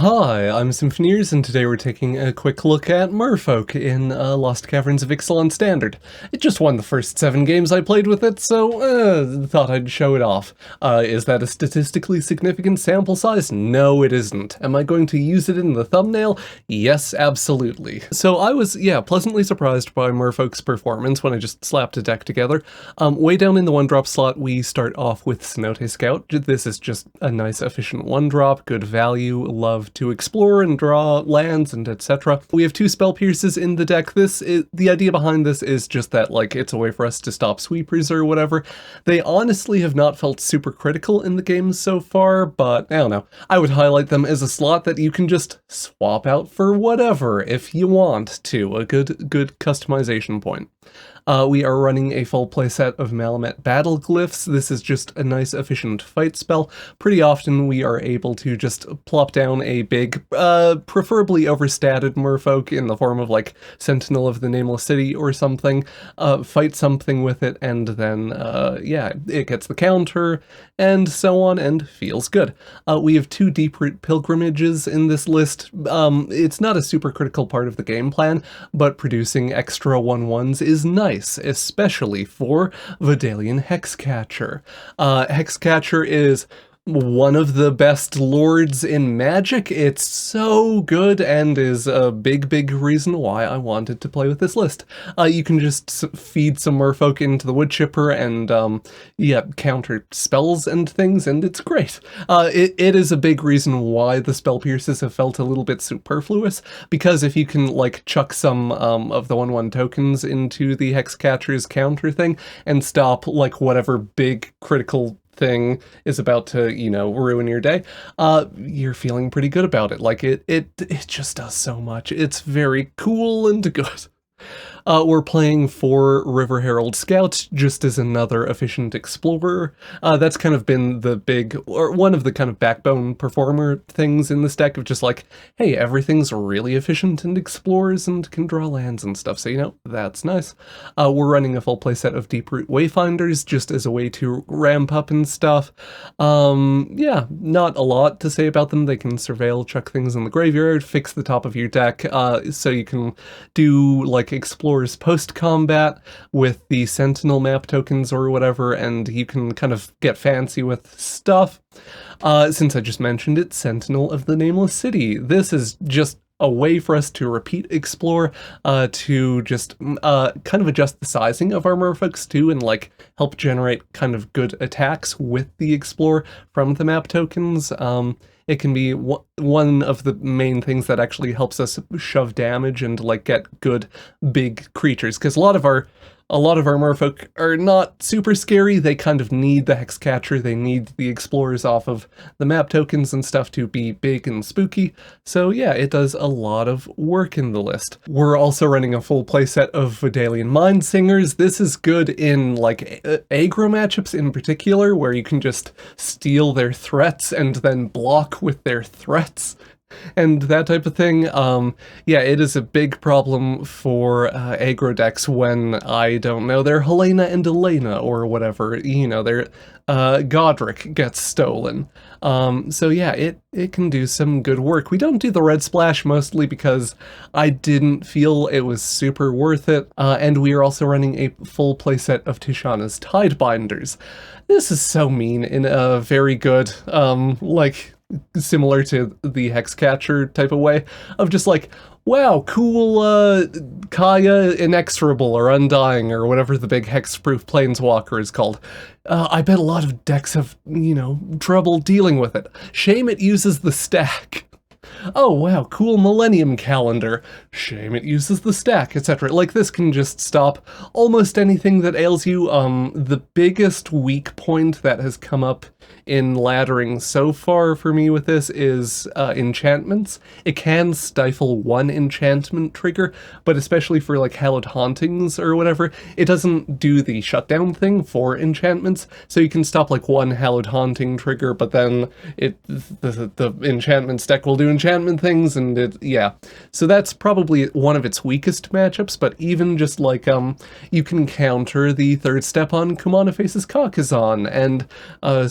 Hi, I'm Symphoneers, and today we're taking a quick look at Merfolk in Lost Caverns of Ixalan Standard. It just won the first 7 games I played with it, so thought I'd show it off. Is that a statistically significant sample size? No, it isn't. Am I going to use it in the thumbnail? Yes, absolutely. So I was, pleasantly surprised by Merfolk's performance when I just slapped a deck together. Way down in the 1-drop slot, we start off with Cenote Scout. This is just a nice, efficient 1-drop, good value, love to explore and draw lands and etc. We have 2 Spell Pierces in the deck. The idea behind this is just that, like, it's a way for us to stop sweepers or whatever. They honestly have not felt super critical in the game so far, but I don't know. I would highlight them as a slot that you can just swap out for whatever if you want to. A good customization point. We are running a full playset of Malamet Battle Glyphs. This is just a nice, efficient fight spell. Pretty often we are able to just plop down a big, preferably overstated Merfolk in the form of, like, Sentinel of the Nameless City or something, fight something with it, and then, it gets the counter, and so on, and feels good. We have 2 Deep-Root Pilgrimages in this list. It's not a super critical part of the game plan, but producing extra 1/1s is nice, especially for Vodalian Hexcatcher. Hexcatcher is one of the best lords in Magic. It's so good and is a big reason why I wanted to play with this list. You can just feed some Merfolk into the wood chipper and, counter spells and things, and it's great. It is a big reason why the Spell Pierces have felt a little bit superfluous, because if you can, like, chuck some of the 1/1 tokens into the Hexcatcher's counter thing and stop, like, whatever big critical thing is about to, ruin your day, you're feeling pretty good about it. Like, it just does so much. It's very cool and good. We're playing 4 River Herald Scouts just as another efficient explorer. That's kind of been the one of the kind of backbone performer things in this deck, of just like, hey, everything's really efficient and explores and can draw lands and stuff, so that's nice. We're running a full playset of Deep-Root Wayfinders just as a way to ramp up and stuff. Not a lot to say about them. They can surveil, chuck things in the graveyard, fix the top of your deck, so you can do, like, explorers post-combat with the Sentinel map tokens or whatever, and you can kind of get fancy with stuff. Since I just mentioned it, Sentinel of the Nameless City. This is just a way for us to repeat explore, to just kind of adjust the sizing of our Merfolks too, and, like, help generate kind of good attacks with the explore from the map tokens. It can be one of the main things that actually helps us shove damage and, like, get good big creatures, because a lot of our Merfolk are not super scary. They kind of need the Hexcatcher, they need the explorers off of the map tokens and stuff to be big and spooky, so yeah, it does a lot of work in the list. We're also running a full playset of Vodalian Mindsingers. This is good in, like, aggro matchups in particular, where you can just steal their threats and then block with their threats and that type of thing. It is a big problem for aggro decks when, I don't know, they're Helena and Elena or whatever, their Godric gets stolen. It can do some good work. We don't do the red splash mostly because I didn't feel it was super worth it, and we are also running a full playset of Tishana's Tidebinders. This is so mean in a very good, similar to the Hexcatcher type of way, of just like, wow, cool, Kaya Inexorable or Undying or whatever the big hexproof planeswalker is called. I bet a lot of decks have, trouble dealing with it. Shame it uses the stack. Oh wow, cool Millennium Calendar. Shame it uses the stack, etc. Like, this can just stop almost anything that ails you. The biggest weak point that has come up in laddering so far for me with this is enchantments. It can stifle one enchantment trigger, but especially for, like, Hallowed Hauntings or whatever, it doesn't do the shutdown thing for enchantments, so you can stop, like, one Hallowed Haunting trigger, but then the enchantments deck will do enchantments enchantment things, and yeah. So that's probably one of its weakest matchups, but even just like, you can counter the third step on Kumano faces Kakazan, and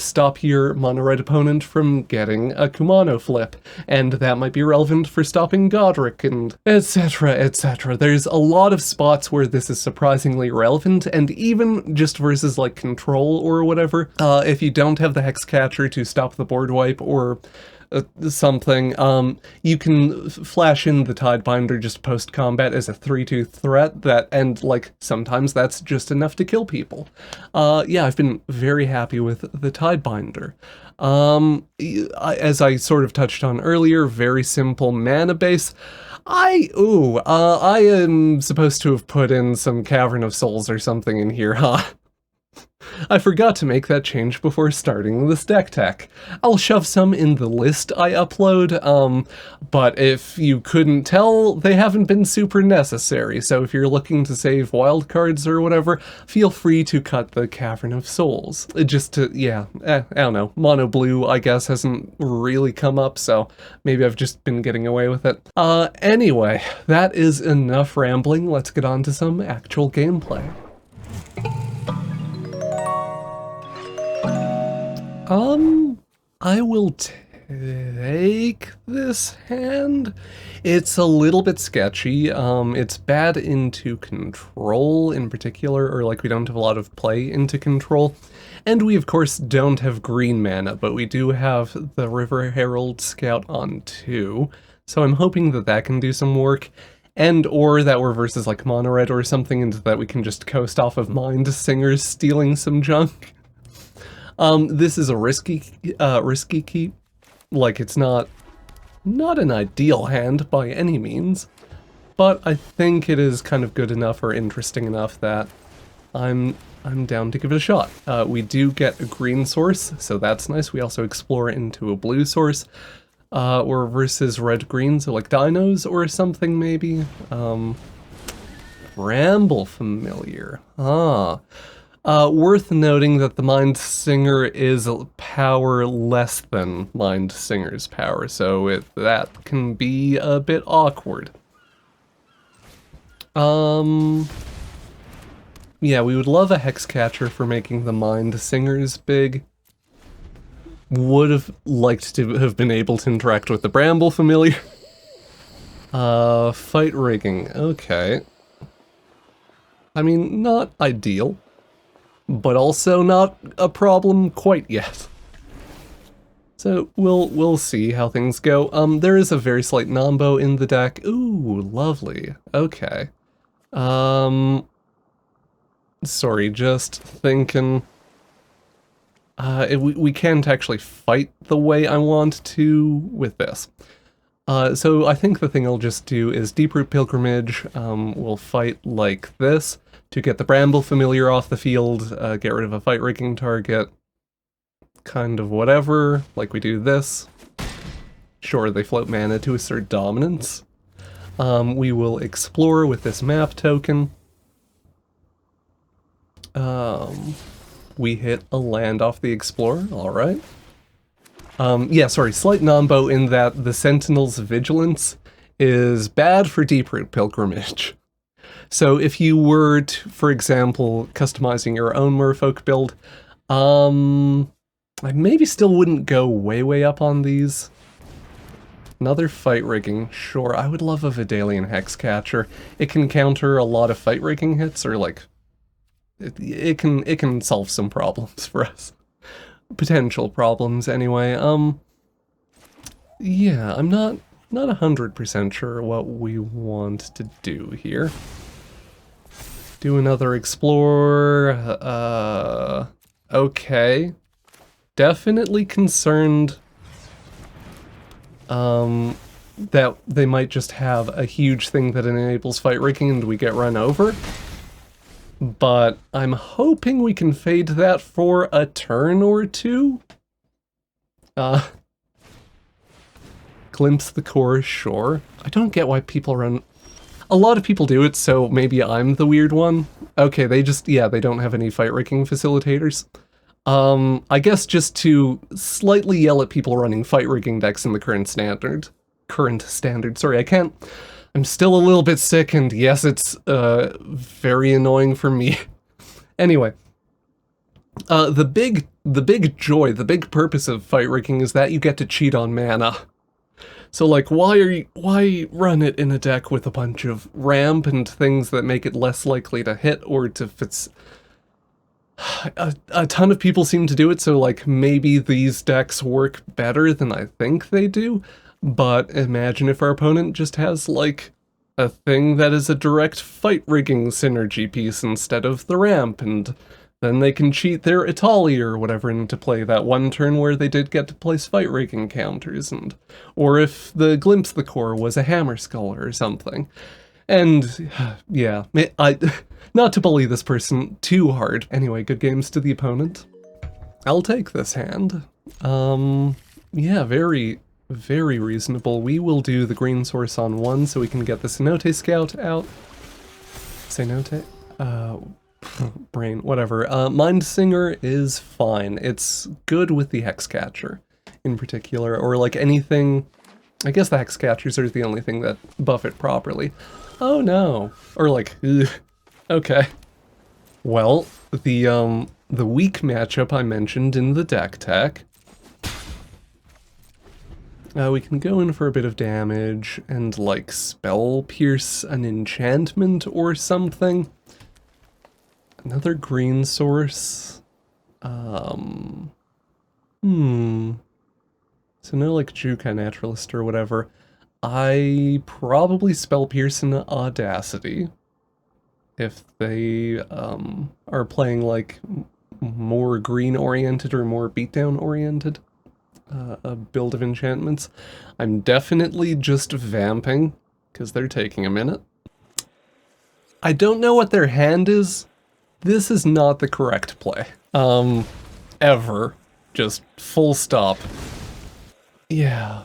stop your mono red opponent from getting a Kumano flip, and that might be relevant for stopping Godric, and etc, etc. There's a lot of spots where this is surprisingly relevant, and even just versus like control or whatever, if you don't have the Hexcatcher to stop the board wipe or something, you can flash in the Tidebinder just post-combat as a 3-2 threat, and like, sometimes that's just enough to kill people. Yeah, I've been very happy with the Tidebinder. As I sort of touched on earlier, very simple mana base. I am supposed to have put in some Cavern of Souls or something in here, huh? I forgot to make that change before starting this deck tech. I'll shove some in the list I upload, but if you couldn't tell, they haven't been super necessary, so if you're looking to save wildcards or whatever, feel free to cut the Cavern of Souls. Just to, yeah, I don't know, mono blue, I guess, hasn't really come up, so maybe I've just been getting away with it. Anyway, that is enough rambling, let's get on to some actual gameplay. I will take this hand. It's a little bit sketchy. It's bad into control in particular, or like we don't have a lot of play into control. And we of course don't have green mana, but we do have the River Herald Scout on 2. So I'm hoping that that can do some work. And or that we're versus like mono red or something, and that we can just coast off of Mindsingers stealing some junk. This is a risky keep. Like, it's not an ideal hand by any means, but I think it is kind of good enough or interesting enough that I'm down to give it a shot. We do get a green source, so that's nice. We also explore into a blue source, or versus red-green, so like dinos or something maybe. Bramble Familiar. Worth noting that the Mindsinger is power less than Mindsinger's power, so that can be a bit awkward. Yeah, we would love a Hexcatcher for making the Mindsingers big. Would have liked to have been able to interact with the Bramble Familiar. Fight rigging, okay. I mean, not ideal, but also not a problem quite yet. So we'll see how things go. There is a very slight Nombo in the deck. Ooh, lovely. Okay. Sorry, just thinking. We can't actually fight the way I want to with this. So I think the thing I'll just do is Deeproot Pilgrimage. We'll fight like this to get the Bramble Familiar off the field, get rid of a fight rigging target, kind of whatever, like we do this. Sure, they float mana to assert dominance. We will explore with this map token. We hit a land off the Explorer, alright. Yeah, sorry, slight Nombo in that the Sentinel's Vigilance is bad for Deeproot Pilgrimage. So if you were, for example, customizing your own Merfolk build, I maybe still wouldn't go way up on these. Another fight rigging, sure, I would love a Vodalian Hexcatcher. It can counter a lot of fight rigging hits, or like, it can solve some problems for us. Potential problems, anyway. Yeah, I'm not 100% sure what we want to do here. Do another Explorer, okay. Definitely concerned, that they might just have a huge thing that enables fight rigging and we get run over. But I'm hoping we can fade that for a turn or two. Glimpse the core, sure. I don't get why people run... A lot of people do it, so maybe I'm the weird one. Okay, they just, yeah, they don't have any fight rigging facilitators. I guess just to slightly yell at people running fight rigging decks in the current standard. current standard. Sorry, I can't... I'm still a little bit sick, and yes, it's very annoying for me. Anyway, the big joy, the big purpose of fight rigging is that you get to cheat on mana. So like, why run it in a deck with a bunch of ramp and things that make it less likely to hit or to fits? A ton of people seem to do it, so like maybe these decks work better than I think they do, but imagine if our opponent just has like a thing that is a direct fight rigging synergy piece instead of the ramp, and then they can cheat their Italy or whatever into play that one turn where they did get to place fight rigging counters, and or if the Glimpse the Core was a Hammer Skull or something. And yeah, not to bully this person too hard. Anyway, good games to the opponent. I'll take this hand. Yeah, very reasonable. We will do the green source on 1 so we can get the Cenote Scout out. Cenote? Brain, whatever. Mindsinger is fine. It's good with the Hexcatcher in particular, or like anything. I guess the Hexcatchers are the only thing that buff it properly. Oh no. Or like, ugh. Okay. Well, the weak matchup I mentioned in the deck tech. We can go in for a bit of damage and like spell pierce an enchantment or something. Another green source. So no like Jukai Naturalist or whatever. I probably spell pierce an Audacity if they are playing like more green oriented or more beatdown oriented a build of enchantments. I'm definitely just vamping because they're taking a minute. I don't know what their hand is. This is not the correct play. Ever. Just full stop. Yeah.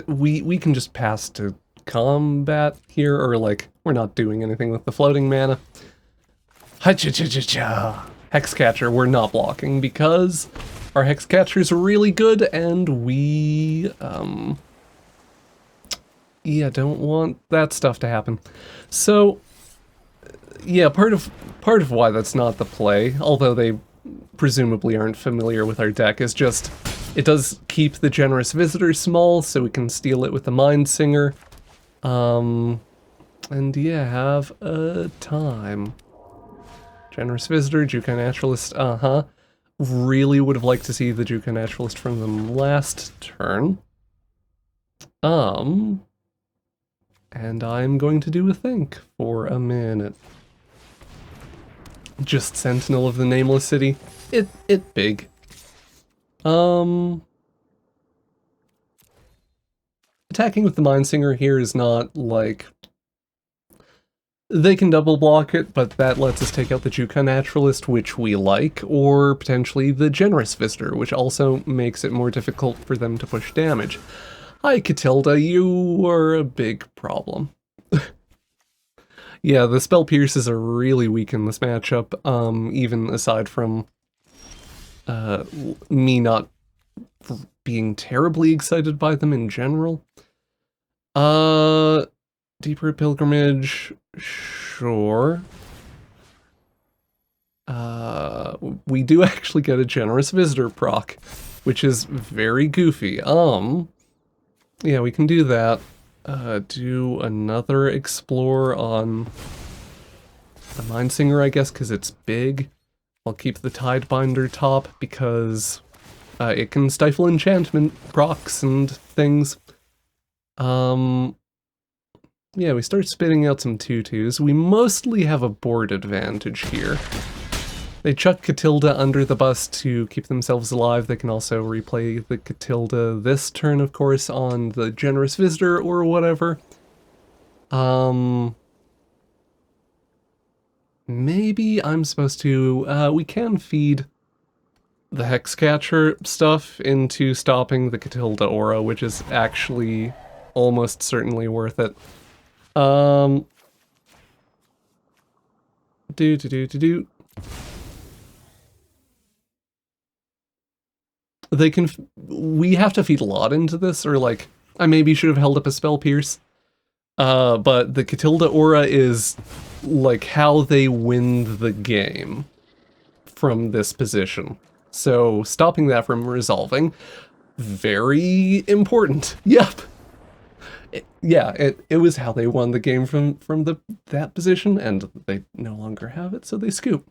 We can just pass to combat here, or like, we're not doing anything with the floating mana. Hexcatcher, we're not blocking because our Hexcatcher's really good and we, yeah, don't want that stuff to happen. So, yeah, part of why that's not the play, although they presumably aren't familiar with our deck, is just it does keep the Generous Visitor small, so we can steal it with the Mindsinger. And yeah, have a time. Generous Visitor, Jukai Naturalist, Really would have liked to see the Jukai Naturalist from them last turn. And I'm going to do a think for a minute. Just Sentinel of the Nameless City. It big. Attacking with the Mindsinger here is not like... They can double block it, but that lets us take out the Jukai Naturalist, which we like, or potentially the Generous Visitor, which also makes it more difficult for them to push damage. Hi, Catilda, you are a big problem. Yeah, the spell pierces are really weak in this matchup, even aside from me not being terribly excited by them in general. Deeper Pilgrimage, sure. We do actually get a Generous Visitor proc, which is very goofy. Yeah, we can do that. Do another Explore on the Mindsinger, I guess, because it's big. I'll keep the Tidebinder top because it can stifle enchantment procs and things. Yeah, we start spitting out some 2/2s. We mostly have a board advantage here. They chuck Catilda under the bus to keep themselves alive. They can also replay the Catilda this turn, of course, on the Generous Visitor or whatever. Maybe I'm supposed to... we can feed the Hexcatcher stuff into stopping the Catilda aura, which is actually almost certainly worth it. they can... we have to feed a lot into this, or like, I maybe should have held up a Spell Pierce. But the Catilda aura is like how they win the game from this position. So stopping that from resolving, very important. Yep. It was how they won the game from that position, and they no longer have it, so they scoop.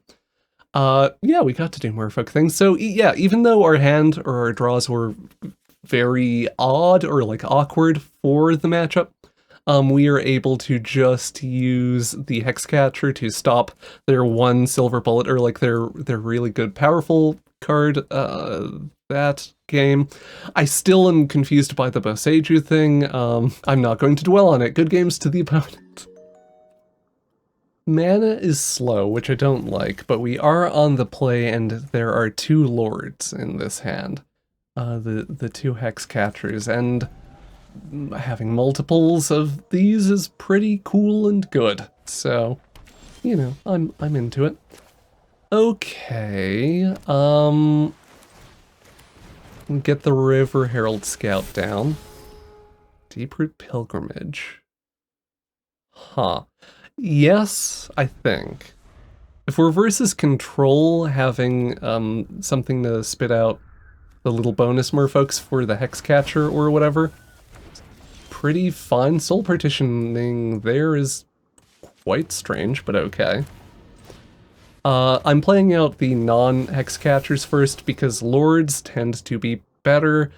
Yeah, we got to do Merfolk things. So yeah, even though our hand or our draws were very odd or like awkward for the matchup, we are able to just use the Hexcatcher to stop their one silver bullet, or like their really good powerful card that game. I still am confused by the Boseiju thing. I'm not going to dwell on it. Good games to the opponent. Mana is slow, which I don't like, but we are on the play, and there are two lords in this hand. The two Hexcatchers, and having multiples of these is pretty cool and good. So, you know, I'm into it. Okay, get the River Herald Scout down. Deeproot Pilgrimage. Huh. Yes, I think. If we're versus control, having something to spit out the little bonus merfolks for the Hexcatcher or whatever, pretty fine. Soul partitioning there is quite strange, but okay. I'm playing out the non-Hexcatchers first because Lords tend to be better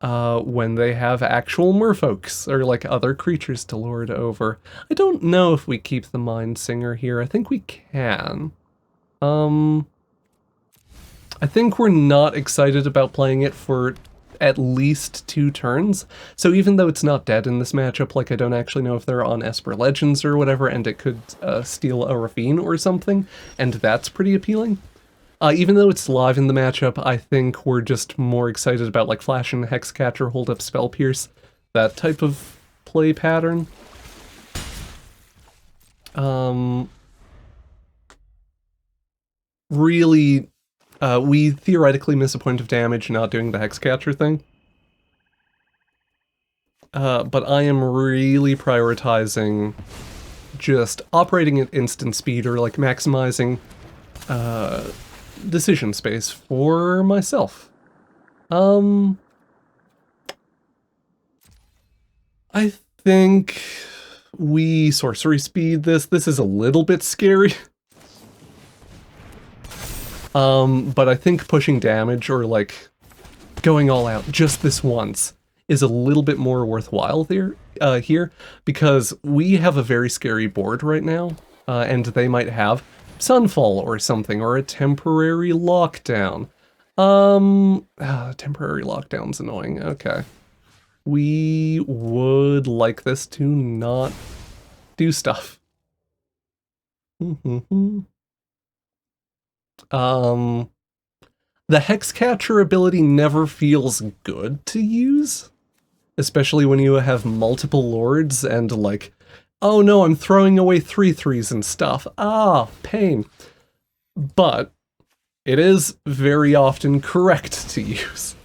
when they have actual merfolks, or like other creatures to lord over. I don't know if we keep the Mindsinger here. I think we can. I think we're not excited about playing it for at least 2 turns. So even though it's not dead in this matchup, like I don't actually know if they're on Esper Legends or whatever, and it could steal a Ravine or something, and that's pretty appealing. Even though it's live in the matchup, I think we're just more excited about like Flash and Hexcatcher, hold up Spell Pierce, that type of play pattern. Really, we theoretically miss a point of damage not doing the Hexcatcher thing. But I am really prioritizing just operating at instant speed, or like maximizing decision space for myself. I think we sorcery speed this. This is a little bit scary. But I think pushing damage, or like going all out just this once, is a little bit more worthwhile there, here, because we have a very scary board right now, and they might have Sunfall or something, or a temporary lockdown. Temporary lockdown's annoying. Okay. We would like this to not do stuff. The Hexcatcher ability never feels good to use, especially when you have multiple lords and like, oh no, I'm throwing away 3/3s and stuff. Ah, pain. But it is very often correct to use,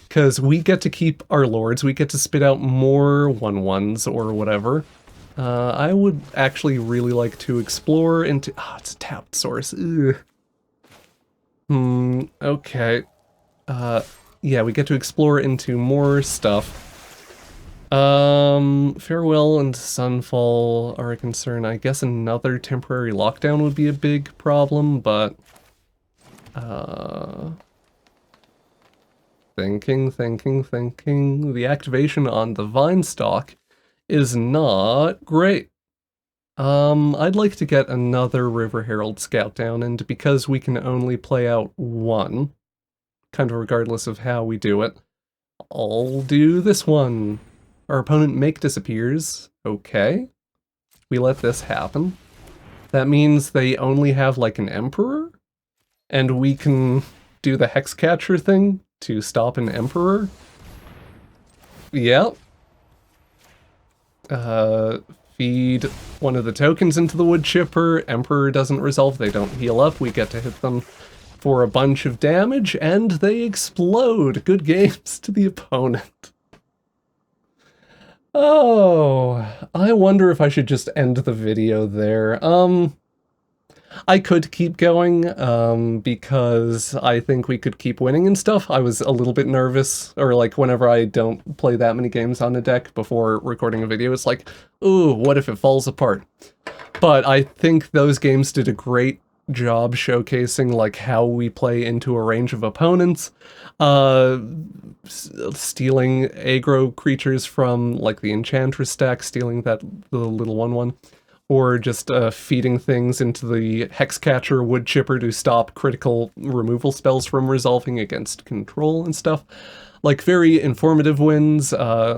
because we get to keep our lords, we get to spit out more 1/1s or whatever. I would actually really like to explore into... it's a tapped source. Ugh. Okay. Yeah, we get to explore into more stuff. Farewell and Sunfall are a concern. I guess another temporary lockdown would be a big problem, but... Thinking. The activation on the Vine Stalk is not great. I'd like to get another River Herald Scout down, and because we can only play out one, kind of regardless of how we do it, I'll do this one. Our opponent Make disappears. Okay. We let this happen. That means they only have like an Emperor, and we can do the Hexcatcher thing to stop an Emperor. Yep. Feed one of the tokens into the wood chipper. Emperor doesn't resolve, they don't heal up. We get to hit them for a bunch of damage, and they explode. Good games to the opponent. Oh, I wonder if I should just end the video there. I could keep going, because I think we could keep winning and stuff. I was a little bit nervous, or like whenever I don't play that many games on a deck before recording a video, it's like, ooh, what if it falls apart? But I think those games did a great job showcasing like how we play into a range of opponents, stealing aggro creatures from like the Enchantress stack, stealing the little 1/1, or just feeding things into the Hexcatcher Wood Chipper to stop critical removal spells from resolving against control and stuff. Like, very informative wins.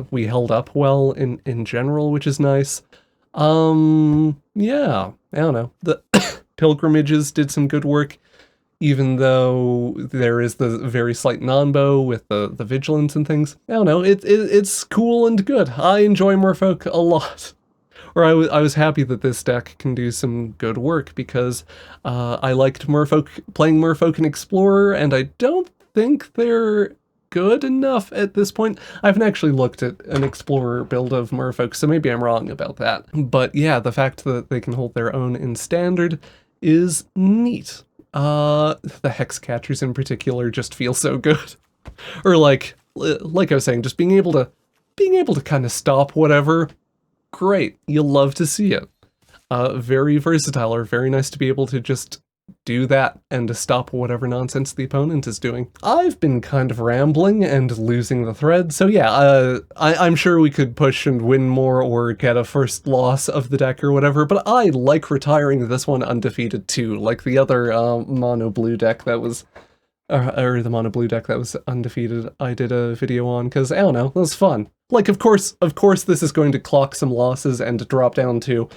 We held up well in general, which is nice. Yeah, I don't know. The Pilgrimages did some good work, even though there is the very slight non-bow with the vigilance and things. I don't know, it's cool and good. I enjoy Merfolk a lot. Or I was happy that this deck can do some good work, because I liked playing Merfolk and Explorer, and I don't think they're good enough at this point. I haven't actually looked at an Explorer build of Merfolk, so maybe I'm wrong about that. But yeah, the fact that they can hold their own in Standard is neat. The Hexcatchers in particular just feel so good. Or like I was saying, just being able to kind of stop whatever. Great, you'll love to see it. Very versatile, or very nice to be able to just do that and to stop whatever nonsense the opponent is doing. I've been kind of rambling and losing the thread, so yeah, I'm sure we could push and win more or get a first loss of the deck or whatever, but I like retiring this one undefeated too, like the other mono blue deck that was or the mono blue deck that was undefeated I did a video on, because I don't know, it was fun. Like, of course this is going to clock some losses and drop down to,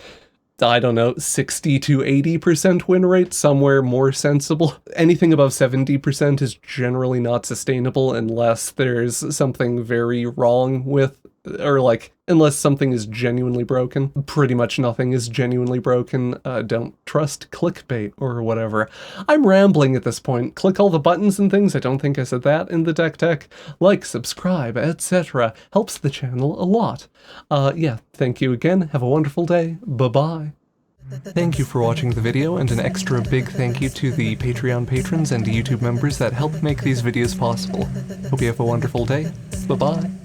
I don't know, 60 to 80% win rate, somewhere more sensible. Anything above 70% is generally not sustainable unless there's something very wrong with, or like, unless something is genuinely broken. Pretty much nothing is genuinely broken. Don't trust clickbait or whatever. I'm rambling at this point. Click all the buttons and things. I don't think I said that in the deck tech. Like, subscribe, etc. Helps the channel a lot. Yeah, thank you again. Have a wonderful day. Bye-bye. Thank you for watching the video, and an extra big thank you to the Patreon patrons and YouTube members that help make these videos possible. Hope you have a wonderful day. Bye-bye.